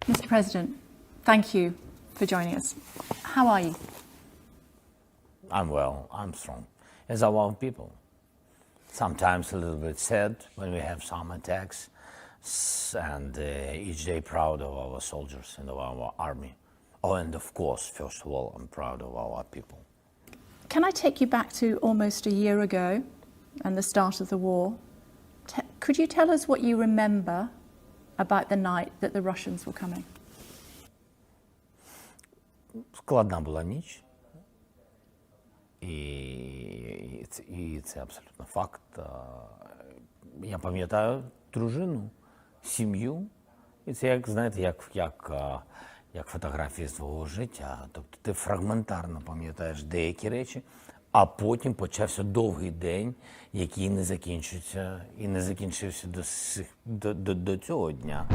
Mr. President, thank you for joining us. How are you? I'm well, I'm strong, as are our people. Sometimes a little bit sad when we have some attacks, and each day proud of our soldiers and of our army. Oh, and of course, first of all, I'm proud of our people. Can I take you back to almost a year ago and the start of the war? Could you tell us what you remember about the night that the Russians were coming? Складна була ніч, і це абсолютно факт. Я пам'ятаю дружину, сім'ю, і це, як, знаєте, як фотографії свого життя. Тобто ти фрагментарно пам'ятаєш деякі речі, а потім почався довгий день, який не закінчився і не закінчився до цього дня.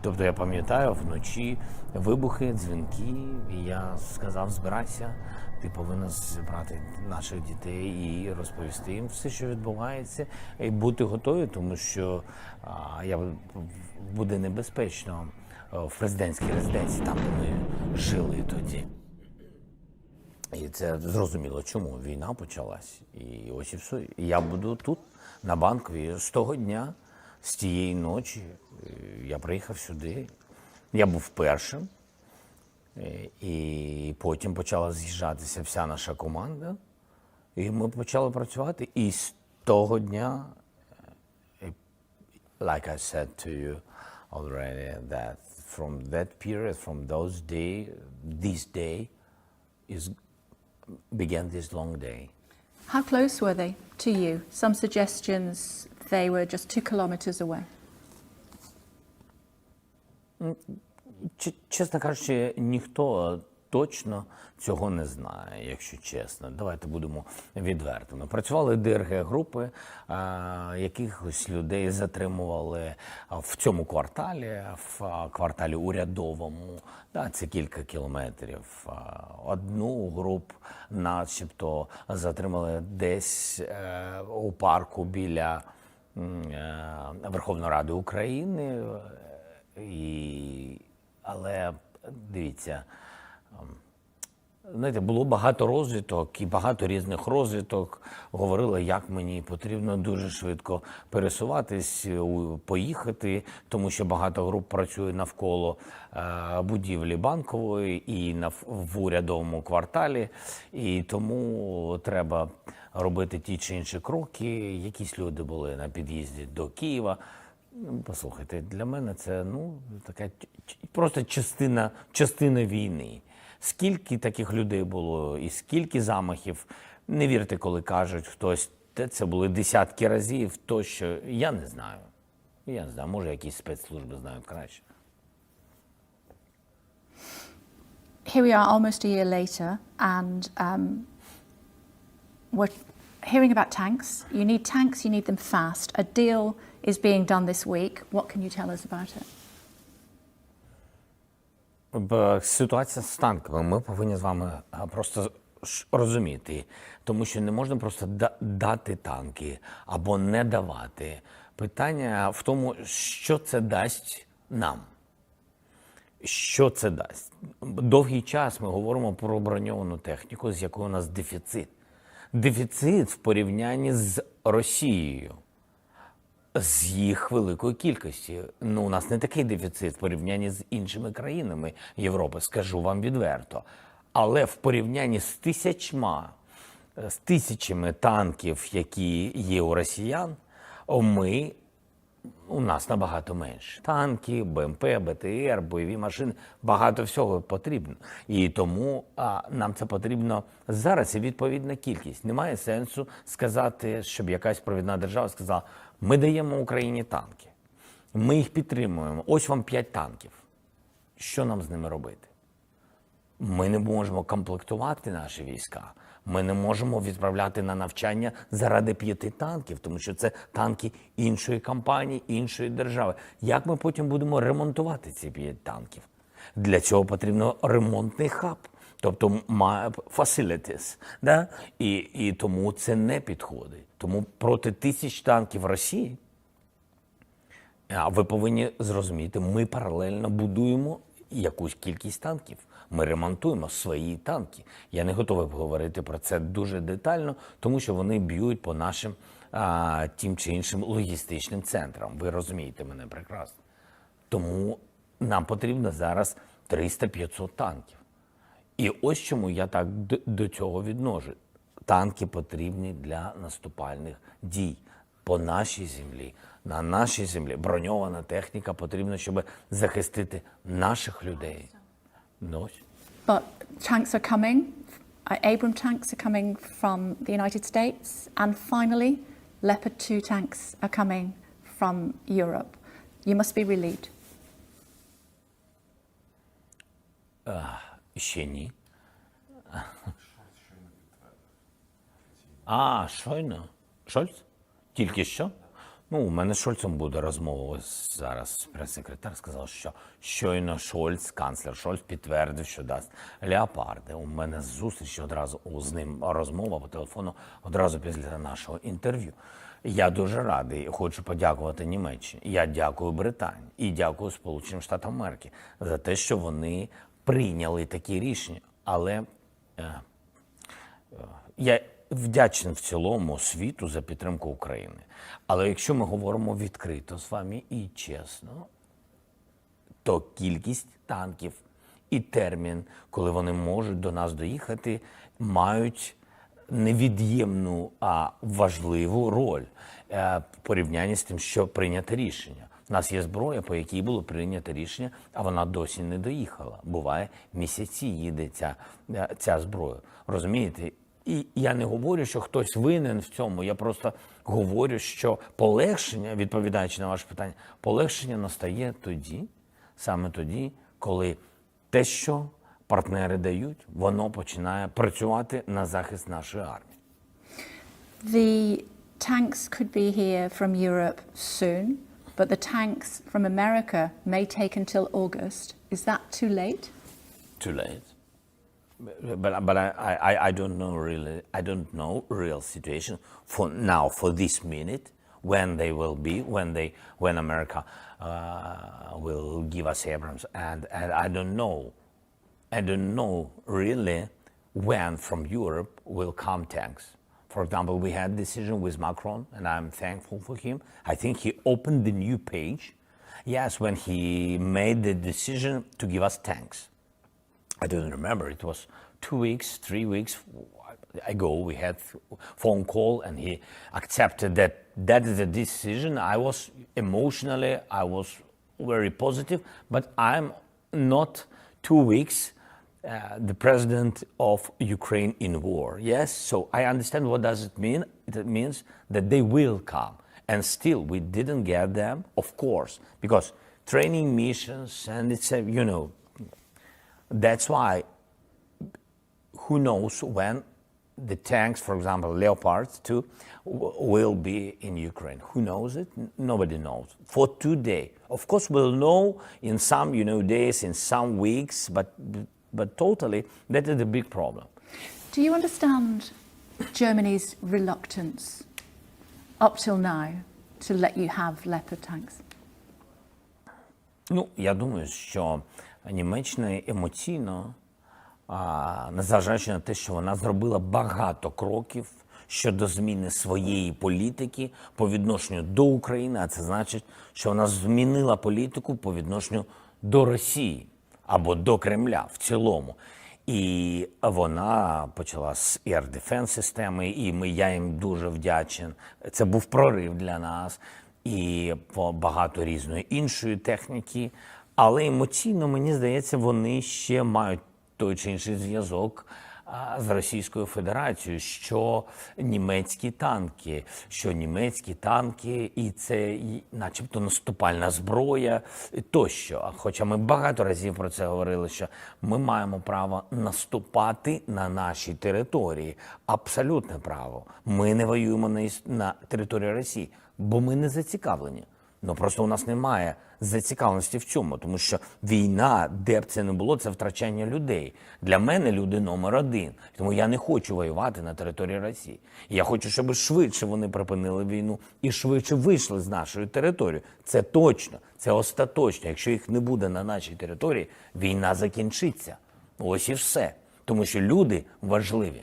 Тобто я пам'ятаю вночі вибухи, дзвінки, і я сказав: збирайся, ти повинна зібрати наших дітей і розповісти їм все, що відбувається, і бути готові, тому що буде небезпечно в президентській резиденції, там, де ми жили тоді. І це зрозуміло, чому війна почалась. І ось і все. І я буду тут, на Банковій, з того дня, з тієї ночі. Я приїхав сюди, я був першим, і потім почала з'їжджатися вся наша команда, і ми почали працювати. І з того дня, like I said to you already, that from that period, from those days, this day began this long day. How close were they to you? Some suggestions they were just 2 kilometers away. Чесно кажучи, ніхто точно цього не знає, якщо чесно. Давайте будемо відвертими. Працювали ДРГ-групи, якихось людей затримували в цьому кварталі, в кварталі урядовому. Це кілька кілометрів. Одну групу начебто затримали десь у парку біля Верховної Ради України. Але, дивіться, знаєте, було багато розвиток і багато різних розвиток. Говорили, як мені потрібно дуже швидко пересуватись, поїхати, тому що багато груп працює навколо будівлі Банкової і в урядовому кварталі. І тому треба робити ті чи інші кроки. Якісь люди були на під'їзді до Києва. Послухайте, для мене це така просто частина війни. Скільки таких людей було і скільки замахів, не вірте, коли кажуть хтось, це були десятки разів, тощо, я не знаю. Я не знаю, може якісь спецслужби знають краще. Here we are almost a year later, and we're hearing about tanks. You need them fast. A deal is being done this week. What can you tell us about it? Ситуація з танками. Ми повинні з вами просто розуміти, тому що не можна просто дати танки або не давати. Питання в тому, що це дасть нам. Що це дасть? Довгий час ми говоримо про броньовану техніку, з якою у нас дефіцит. Дефіцит в порівнянні з Росією, з їх великої кількості. У нас не такий дефіцит в порівнянні з іншими країнами Європи, скажу вам відверто. Але в порівнянні з тисячами танків, які є у росіян, у нас набагато менше. Танки, БМП, БТР, бойові машини, багато всього потрібно. І тому нам це потрібно зараз і відповідна кількість. Немає сенсу сказати, щоб якась провідна держава сказала: ми даємо Україні танки, ми їх підтримуємо, ось вам 5 танків. Що нам з ними робити? Ми не можемо комплектувати наші війська. Ми не можемо відправляти на навчання заради 5 танків, тому що це танки іншої компанії, іншої держави. Як ми потім будемо ремонтувати ці 5 танків? Для цього потрібно ремонтний хаб, тобто facilities. Да? І тому це не підходить. Тому проти 1000 танків Росії, ви повинні зрозуміти, ми паралельно будуємо якусь кількість танків. Ми ремонтуємо свої танки. Я не готовий говорити про це дуже детально, тому що вони б'ють по нашим тим чи іншим логістичним центрам. Ви розумієте мене прекрасно. Тому нам потрібно зараз 300-500 танків. І ось чому я так до цього відношу. Танки потрібні для наступальних дій по нашій землі, на нашій землі. Броньована техніка потрібна, щоб захистити наших людей. Ну, But tanks are coming. Abrams tanks are coming from the United States. And finally, Leopard 2 tanks are coming from Europe. You must be relieved. Ще ні. Щойно. Шольц? Тільки що? Ну, у мене з Шольцем буде розмова. Ось зараз прес-секретар сказав, що щойно Шольц, канцлер Шольц, підтвердив, що дасть леопарди. У мене зустріч одразу з ним розмова по телефону одразу після нашого інтерв'ю. Я дуже радий, хочу подякувати Німеччині. Я дякую Британії і дякую Сполученим Штатам Америки за те, що вони прийняли такі рішення. Але я вдячний в цілому світу за підтримку України. Але якщо ми говоримо відкрито з вами і чесно, то кількість танків і термін, коли вони можуть до нас доїхати, мають невід'ємну, а важливу роль в порівнянні з тим, що прийнято рішення. У нас є зброя, по якій було прийнято рішення, а вона досі не доїхала. Буває, місяці їде ця зброя. Розумієте? І я не говорю, що хтось винен в цьому. Я просто говорю, що полегшення, відповідаючи на ваше питання, полегшення настає тоді, саме тоді, коли те, що партнери дають, воно починає працювати на захист нашої армії. The tanks could be here from Europe soon, but the tanks from America may take until August. Is that too late? Too late. But I don't know really. I don't know real situation for now, for this minute, when they will be, when America will give us Abrams, and I don't know. I don't know really when from Europe will come tanks. For example, we had a decision with Macron, and I'm thankful for him. I think he opened the new page. Yes, when he made the decision to give us tanks. I don't remember, it was 2 weeks, 3 weeks ago, we had phone call and he accepted that is a decision. I was emotionally, I was very positive, but I'm not 2 weeks the president of Ukraine in war. Yes, so I understand what does it mean. It means that they will come. And still, we didn't get them, of course, because training missions and it's a, you know, that's why, who knows when the tanks, for example, Leopards 2, will be in Ukraine. Who knows it? Nobody knows. For today, of course, we'll know in some, days, in some weeks, but totally, that is the big problem. Do you understand Germany's reluctance up till now to let you have Leopard tanks? Ну, я думаю, що Німеччина емоційно, незважаючи на те, що вона зробила багато кроків щодо зміни своєї політики по відношенню до України, а це значить, що вона змінила політику по відношенню до Росії або до Кремля в цілому. І вона почала з Air Defense системи, і я їм дуже вдячен. Це був прорив для нас. І багато різної іншої техніки. Але емоційно, мені здається, вони ще мають той чи інший зв'язок з Російською Федерацією, що німецькі танки, і це начебто наступальна зброя тощо. Хоча ми багато разів про це говорили, що ми маємо право наступати на нашій території. Абсолютне право. Ми не воюємо на території Росії, бо ми не зацікавлені. Ну просто у нас немає зацікавленості в цьому, тому що війна, де б це не було, це втрачання людей. Для мене люди номер один. Тому я не хочу воювати на території Росії. Я хочу, щоб швидше вони припинили війну і швидше вийшли з нашої території. Це точно, це остаточно. Якщо їх не буде на нашій території, війна закінчиться. Ось і все. Тому що люди важливі.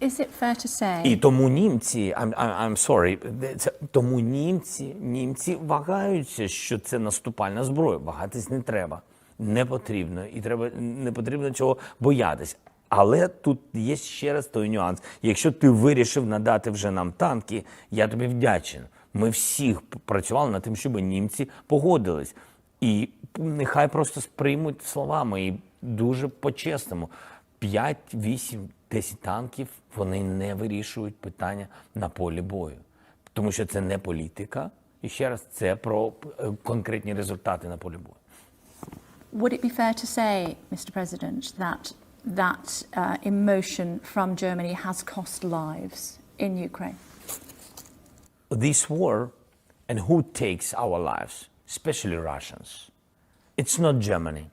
Is it fair to say? І тому німці, I'm sorry, тому німці вагаються, що це наступальна зброя. Вагатись не треба, не потрібно, і не потрібно цього боятись. Але тут є ще раз той нюанс. Якщо ти вирішив надати вже нам танки, я тобі вдячен. Ми всіх працювали над тим, щоб німці погодились. І нехай просто сприймуть словами і дуже по-чесному. 5, 8, 10 танків, вони не вирішують питання на полі бою. Тому що це не політика. І ще раз, це про конкретні результати на полі бою. Would it be fair to say, Mr. President, that emotion from Germany has cost lives in Ukraine? This war, and who takes our lives, especially Russians, it's not Germany.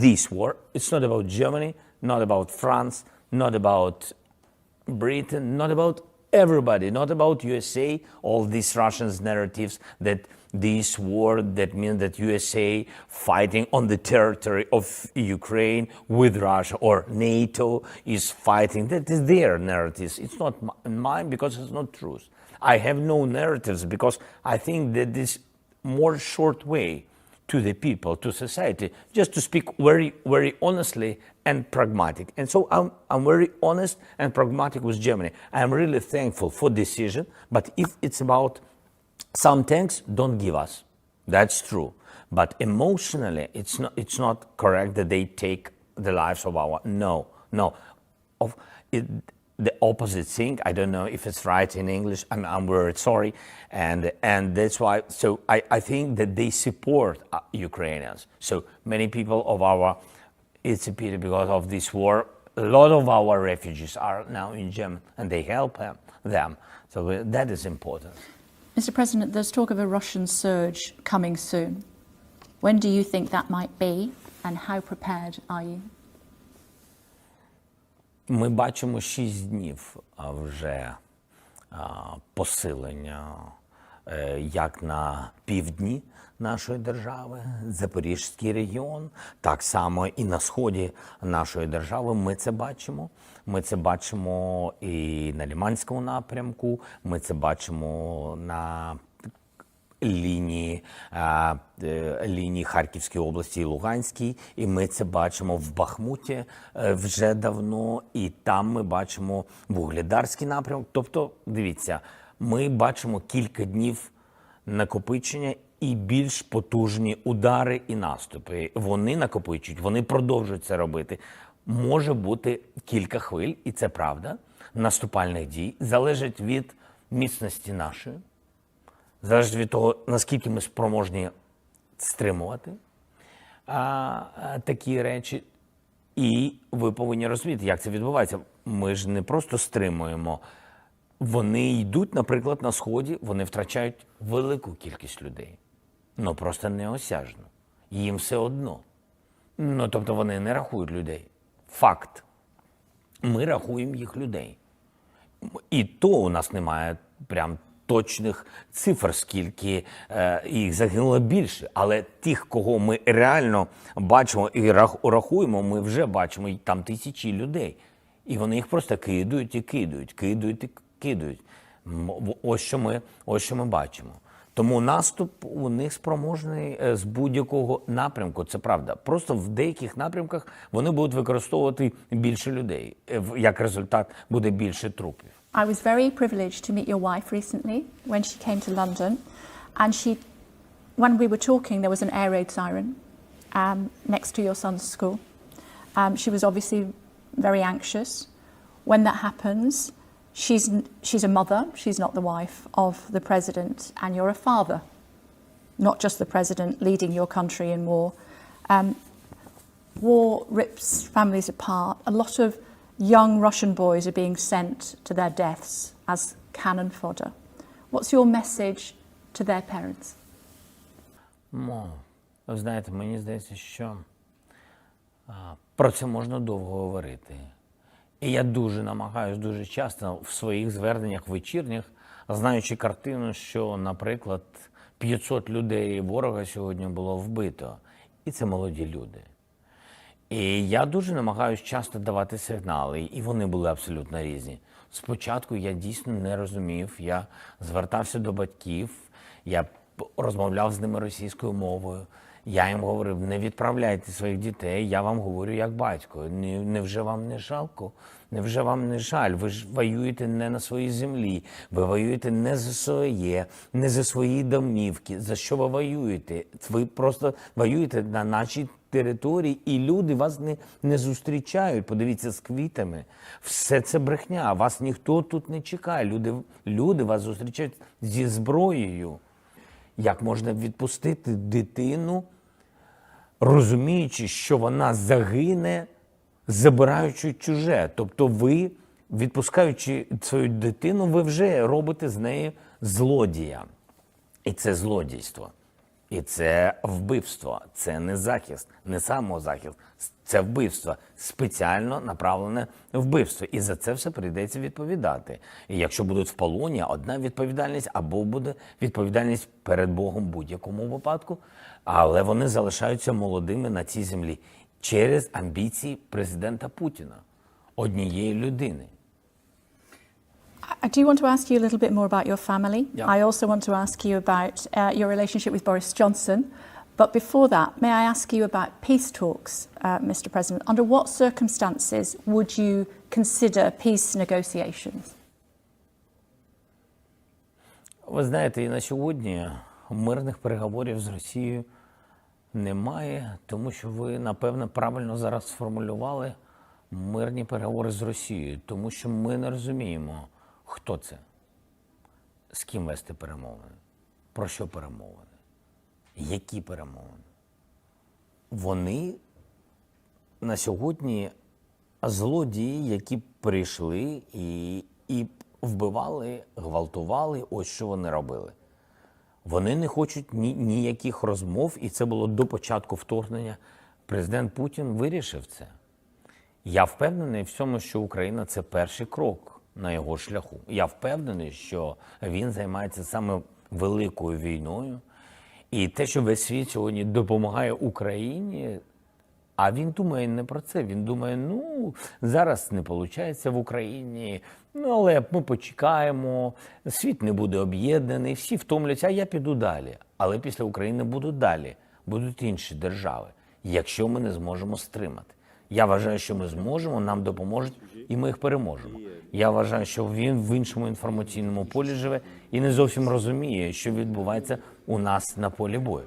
This war, it's not about Germany, not about France, not about Britain, not about everybody, not about USA, all these Russians narratives that this war, that means that USA fighting on the territory of Ukraine with Russia, or NATO is fighting. That is their narratives. It's not mine because it's not truth. I have no narratives because I think that this more short way to the people, to society, just to speak very, very honestly and pragmatic. And so I'm very honest and pragmatic with Germany. I'm really thankful for decision, but if it's about some tanks, don't give us. That's true. But emotionally, it's not correct that they take the lives of our, no. The opposite thing, I don't know if it's right in English, I'm very sorry, and that's why, so I think that they support Ukrainians. So many people of our, it's a pity because of this war, a lot of our refugees are now in Germany and they help them, so that is important. Mr. President, there's talk of a Russian surge coming soon. When do you think that might be, and how prepared are you? Ми бачимо 6 днів вже посилення як на півдні нашої держави, Запорізький регіон, так само і на сході нашої держави. Ми це бачимо. Ми це бачимо і на Лиманському напрямку, ми це бачимо на лінії Харківської області і Луганській, і ми це бачимо в Бахмуті вже давно, і там ми бачимо Вугледарський напрямок. Тобто, дивіться, ми бачимо кілька днів накопичення і більш потужні удари і наступи. Вони накопичують, вони продовжують це робити. Може бути кілька хвиль, і це правда, наступальних дій, залежить від міцності нашої, залежить від того, наскільки ми спроможні стримувати такі речі. І ви повинні розуміти, як це відбувається. Ми ж не просто стримуємо. Вони йдуть, наприклад, на Сході, вони втрачають велику кількість людей. Ну, просто неосяжно. Їм все одно. Ну, тобто вони не рахують людей. Факт. Ми рахуємо їх людей. І то у нас немає прям точних цифр, скільки їх загинуло більше. Але тих, кого ми реально бачимо і рахуємо, ми вже бачимо там тисячі людей. І вони їх просто кидають і кидають, кидають і кидають. Ось що ми бачимо. Тому наступ у них спроможний з будь-якого напрямку, це правда. Просто в деяких напрямках вони будуть використовувати більше людей. Як результат, буде більше трупів. I was very privileged to meet your wife recently when she came to London, and when we were talking, there was an air raid siren next to your son's school. She was obviously very anxious. When that happens, she's a mother, she's not the wife of the president, and you're a father, not just the president leading your country in war. War rips families apart. A lot of young Russian boys are being sent to their deaths as cannon fodder. What's your message to their parents? Ви знаєте, мені здається, що про це можна довго говорити. І я дуже намагаюся дуже часто в своїх зверненнях вечірніх, знаючи картину, що, наприклад, 500 людей ворога сьогодні було вбито. І це молоді люди. І я дуже намагаюся часто давати сигнали, і вони були абсолютно різні. Спочатку я дійсно не розумів, я звертався до батьків, я розмовляв з ними російською мовою. Я їм говорив, не відправляйте своїх дітей, я вам говорю як батько. Невже вам не жалко? Невже вам не жаль? Ви ж воюєте не на своїй землі, ви воюєте не за своє, не за свої домівки. За що ви воюєте? Ви просто воюєте на нашій території, і люди вас не зустрічають. Подивіться, з квітами. Все це брехня, вас ніхто тут не чекає. Люди вас зустрічають зі зброєю. Як можна відпустити дитину, розуміючи, що вона загине, забираючи чуже? Тобто ви, відпускаючи свою дитину, ви вже робите з неї злодія. І це злодійство. І це вбивство. Це не захист, не самозахист. Це вбивство. Спеціально направлене вбивство. І за це все прийдеться відповідати. І якщо будуть в полоні, одна відповідальність, або буде відповідальність перед Богом в будь-якому випадку. Але вони залишаються молодими на цій землі через амбіції президента Путіна. Однієї людини. I do want to ask you a little bit more about your family. Yeah. I also want to ask you about your relationship with Boris Johnson. But before that, may I ask you about peace talks, Mr. President? Under what circumstances would you consider peace negotiations? Ви знаєте, і на сьогодні мирних переговорів з Росією немає, тому що ви, напевно, правильно зараз сформулювали мирні переговори з Росією, тому що ми не розуміємо, хто це, з ким вести перемовини, про що перемовини, які перемовини. Вони на сьогодні злодії, які прийшли і вбивали, гвалтували, ось що вони робили. Вони не хочуть ніяких розмов, і це було до початку вторгнення. Президент Путін вирішив це. Я впевнений в цьому, що Україна – це перший крок на його шляху. Я впевнений, що він займається саме великою війною. І те, що весь світ сьогодні допомагає Україні, а він думає не про це. Він думає, зараз не виходить в Україні, але ми почекаємо, світ не буде об'єднаний, всі втомляться, а я піду далі. Але після України будуть далі, будуть інші держави, якщо ми не зможемо стримати. Я вважаю, що ми зможемо, нам допоможуть, і ми їх переможемо. Я вважаю, що він в іншому інформаційному полі живе і не зовсім розуміє, що відбувається у нас на полі бою.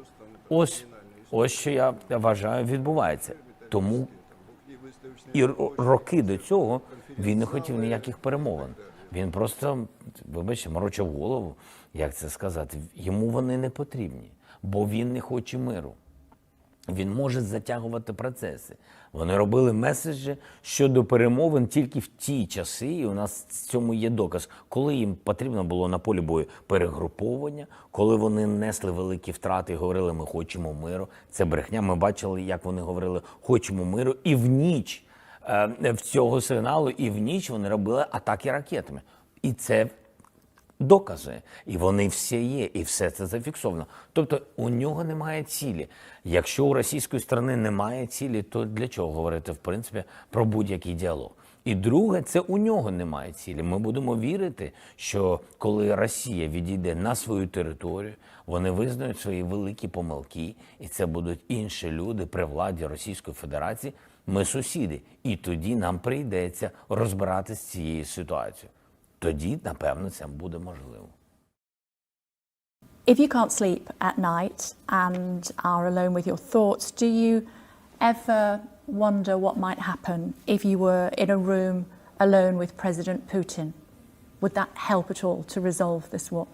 Ось що я вважаю відбувається. Тому і роки до цього він не хотів ніяких перемовин. Він просто, вибачте, морочив голову, як це сказати. Йому вони не потрібні, бо він не хоче миру. Він може затягувати процеси. Вони робили меседжі щодо перемовин тільки в ті часи, і у нас в цьому є доказ, коли їм потрібно було на полі бою перегруповання, коли вони несли великі втрати і говорили, ми хочемо миру. Це брехня. Ми бачили, як вони говорили, хочемо миру. І в ніч в цього сигналу, і в ніч вони робили атаки ракетами. І це докази. І вони всі є, і все це зафіксовано. Тобто у нього немає цілі. Якщо у російської сторони немає цілі, то для чого говорити, в принципі, про будь-який діалог? І друге, це у нього немає цілі. Ми будемо вірити, що коли Росія відійде на свою територію, вони визнають свої великі помилки, і це будуть інші люди при владі Російської Федерації. Ми сусіди. І тоді нам прийдеться розбиратися з цією ситуацією. Тоді, напевно, це буде можливо. If you can't sleep at night and are alone with your thoughts, do you ever wonder what might happen if you were in a room alone with President Putin? Would that help at all to resolve this war?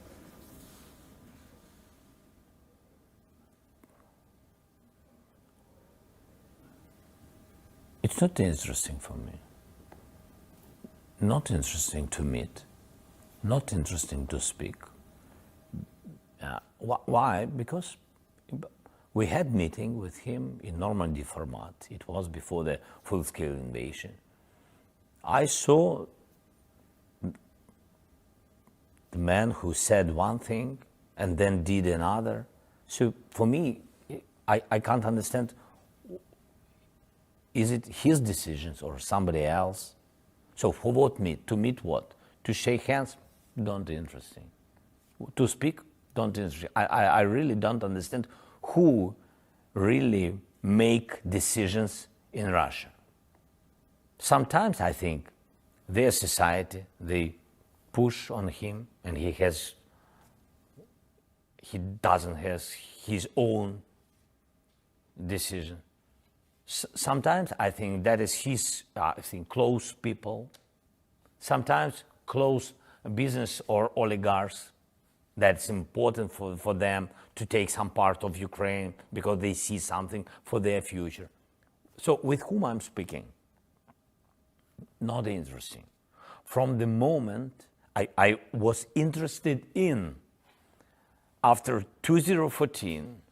It's not interesting for me. Not interesting to meet. Not interesting to speak. Why? Because we had meeting with him in Normandy format. It was before the full-scale invasion. I saw the man who said one thing and then did another. So for me, I can't understand, is it his decisions or somebody else? So for what meet? To meet what? To shake hands? Don't interesting. To speak? Don't interesting. I really don't understand who really make decisions in Russia. Sometimes I think their society, they push on him and he doesn't have his own decision. Sometimes I think that is his, close people. Sometimes close business or oligarchs. That's important for them to take some part of Ukraine because they see something for their future. So with whom I'm speaking? Not interesting. From the moment I was interested in, after 2014,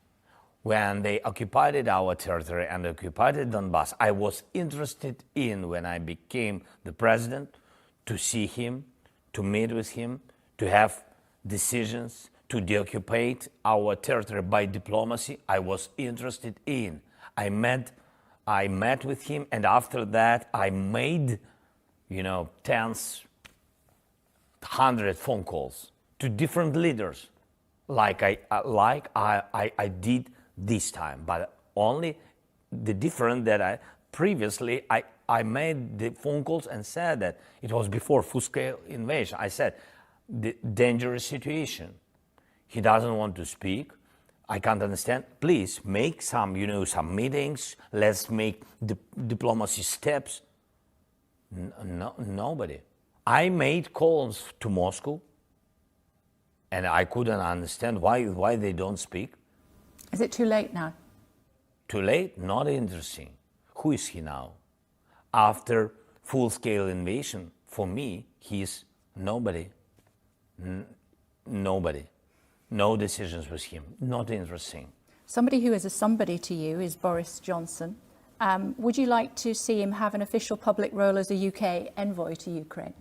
when they occupied our territory and occupied Donbass, I was interested in, when I became the president, to see him, to meet with him, to have decisions, to deoccupy our territory by diplomacy. I was interested in. I met with him, and after that I made, tens, 100 phone calls to different leaders, like I did this time. But only the difference that I made the phone calls and said that it was before full-scale invasion. I said, the dangerous situation. He doesn't want to speak. I can't understand. Please make some meetings. Let's make diplomacy steps. Nobody. I made calls to Moscow, and I couldn't understand why they don't speak. Is it too late now? Too late? Not interesting. Who is he now? After full-scale invasion, for me, he's nobody. Nobody. No decisions with him. Not interesting. Somebody who is a somebody to you is Boris Johnson. Would you like to see him have an official public role as a UK envoy to Ukraine?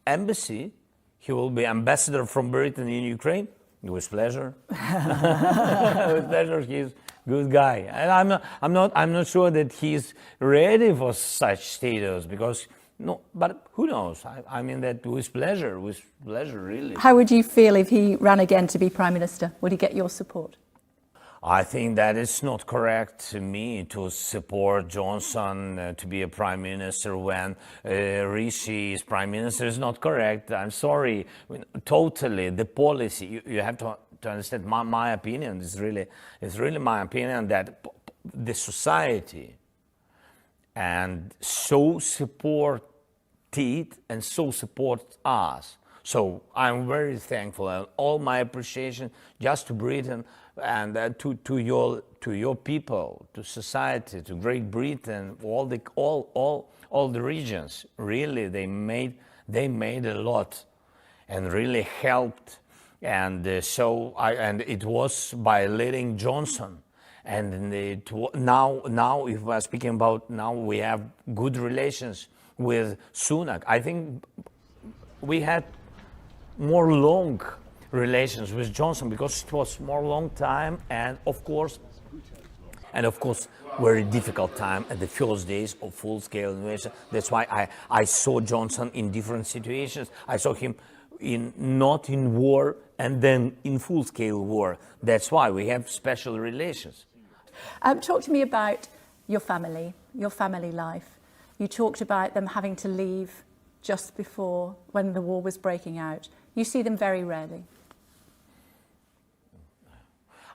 Embassy. He will be ambassador from Britain in Ukraine. With pleasure. With pleasure. He's a good guy, and I'm not sure that he's ready for such status because. No, but who knows? I mean that with pleasure, really. How would you feel if he ran again to be Prime Minister? Would he get your support? I think that it's not correct to me to support Johnson to be a Prime Minister when Rishi is Prime Minister. Is not correct. I'm sorry. Totally, the policy, you have to understand my opinion. It's really my opinion that the society and so support it and so support us. So I'm very thankful, and all my appreciation just to Britain and to your people, to society, to Great Britain, all the regions. Really, they made a lot, and really helped. And and it was by letting Johnson. And now, if we're speaking about now, we have good relations with Sunak. I think we had more long relations with Johnson because it was more long time, and of course, very difficult time at the first days of full-scale invasion. That's why I saw Johnson in different situations. I saw him not in war and then in full-scale war. That's why we have special relations. Talk to me about your family life. You talked about them having to leave just before when the war was breaking out. You see them very rarely.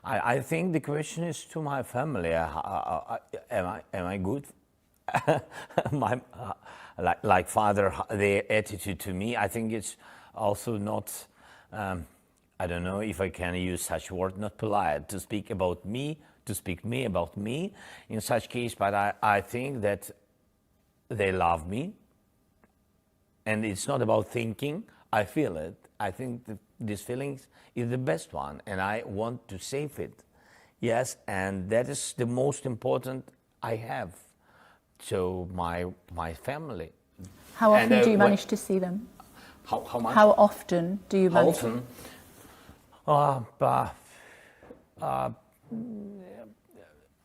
I think the question is to my family. Am I good? Like father, their attitude to me. I think it's also not. I don't know if I can use such word. Not polite to speak about me. To speak about me in such case, but I think that they love me, and it's not about thinking. I feel it. I think that these feelings is the best one, and I want to save it. Yes, and that is the most important I have. So my family. How often And, do you when- manage to see them? How much? How often do you How manage? often?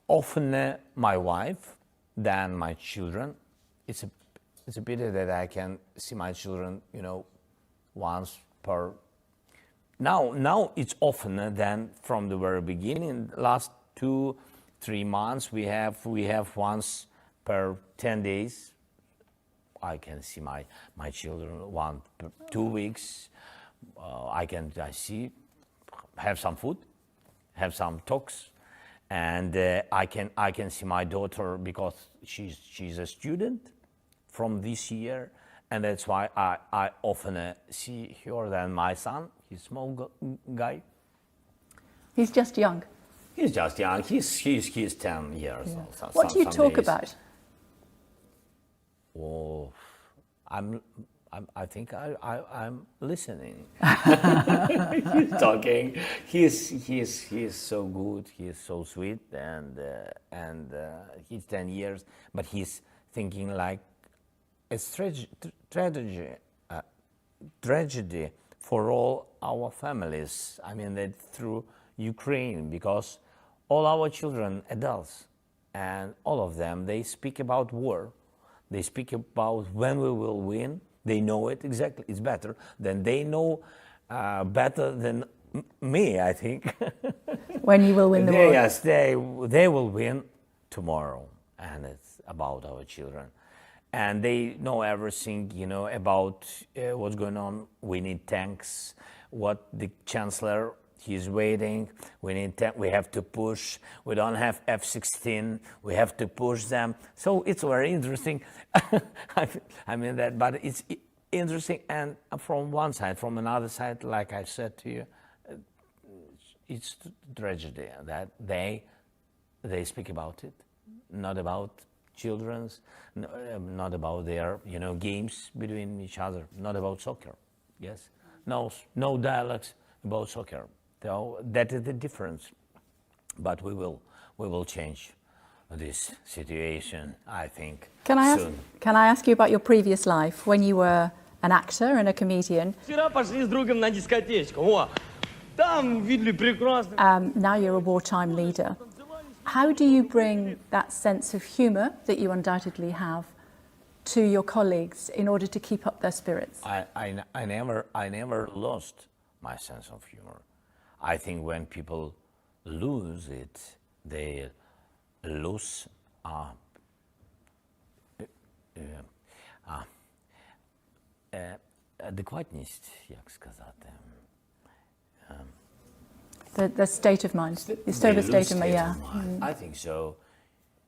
Often my wife than my children. It's a pity that I can see my children, once per. Now it's oftener than from the very beginning. Last 2-3 months we have once per 10 days. I can see my children 1 per 2 weeks. I see, have some food, have some talks, and I can see my daughter because she's a student from this year, and that's why I often see her than my son. He's a small guy. He's just young. He's just young. He's 10 years. Yeah. So What do you some talk days. about? Oh, I think I'm listening. He's talking. He's so good. He's so sweet, and he's 10 years, but he's thinking like a tragedy for all our families. I mean that through Ukraine, because all our children, adults, and all of them, they speak about war. They speak about when we will win. They know it exactly. It's better than they know, better than me, I think. When you will win the war. Yes, they will win tomorrow, and it's about our children. And they know everything, about what's going on. We need tanks. What the chancellor, he's waiting. We have to push. We don't have F-16. We have to push them. So it's very interesting. I mean that, but it's interesting. And from one side, from another side, like I said to you, it's tragedy that they speak about it, not about children's, not about their games between each other, not about soccer. Yes, no dialogues about soccer. So that is the difference. But we will change this situation, I think. Soon. Can I ask you about your previous life when you were an actor and a comedian? Вчера пошли с другом на дискотечку. Во. Там видели прекрасно. Now you're a wartime leader. How do you bring that sense of humour that you undoubtedly have to your colleagues in order to keep up their spirits? I never lost my sense of humor. I think when people lose it, they lose адекватність, як сказати. The state of mind, the sober state of mind, yeah. I think so.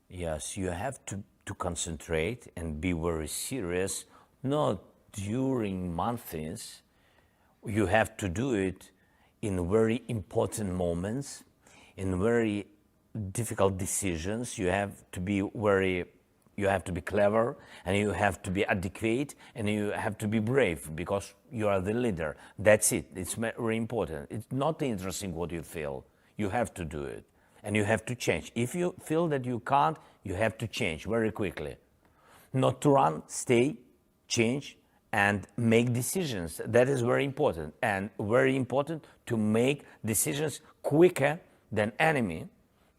Yes, you have to concentrate and be very serious, not during months. You have to do it in very important moments, in very difficult decisions. You have to be clever, and you have to be adequate, and you have to be brave, because you are the leader. That's it. It's very important. It's not interesting what you feel. You have to do it, and you have to change. If you feel that you can't, you have to change very quickly. Not to run, stay, change, and make decisions. That is very important, and very important to make decisions quicker than enemy.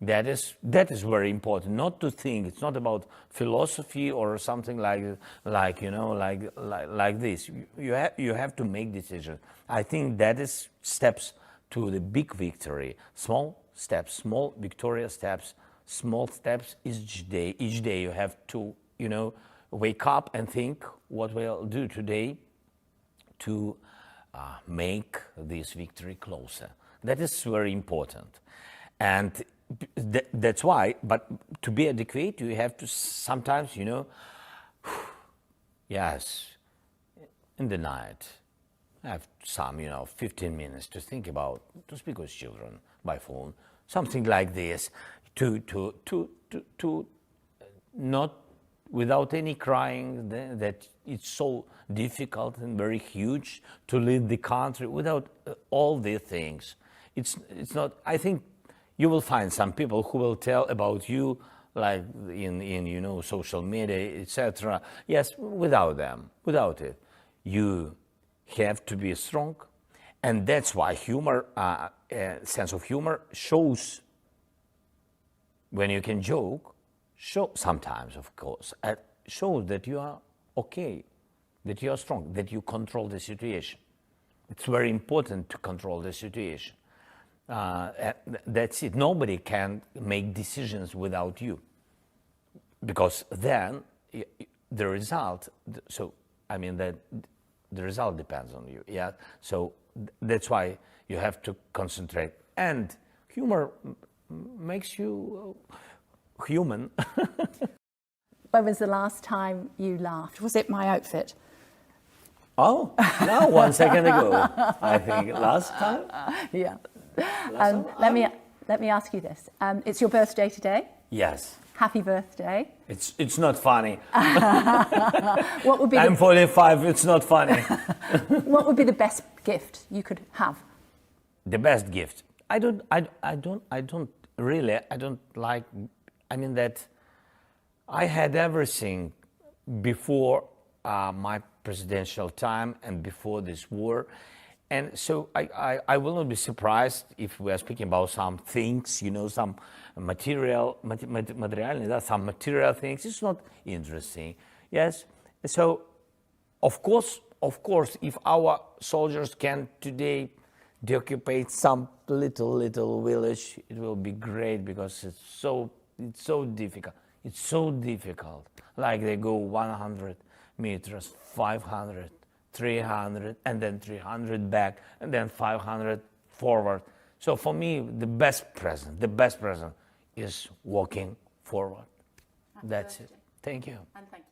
That is very important. Not to think. It's not about philosophy or something like this. You have to make decisions. I think that is steps to the big victory. Small steps, small victorious steps, small steps each day. Each day you have to wake up and think what we'll do today to make this victory closer. That is very important, and that's why. But to be adequate, you have to sometimes, yes, in the night, have some, 15 minutes to think about, to speak with children by phone, something like this, to not without any crying, that it's so difficult and very huge to lead the country, without all these things. It's not, I think you will find some people who will tell about you, like in social media, etc. Yes, without them, without it. You have to be strong, and that's why humor, sense of humor shows when you can joke, sometimes, of course, shows that you are okay, that you are strong, that you control the situation. It's very important to control the situation. That's it. Nobody can make decisions without you, because then the result. So that the result depends on you. Yeah. So that's why you have to concentrate, and humor makes you human. When was the last time you laughed? Was it my outfit? Oh, no, 1 second ago, I think. Last time? Yeah. Let me ask you this. It's your birthday today. Yes. Happy birthday. It's not funny. What would be I'm 45, it's not funny. What would be the best gift you could have? The best gift? I don't like, that I had everything before my presidential time and before this war. And so I will not be surprised if we are speaking about some things, some some material things. It's not interesting. Yes. So, of course, if our soldiers can today deoccupy some little village, it will be great, because it's so difficult. It's so difficult. Like they go 100 meters, 500, 300, and then 300 back, and then 500 forward. So for me, the best present is walking forward. That's it. Thank you. And thank you.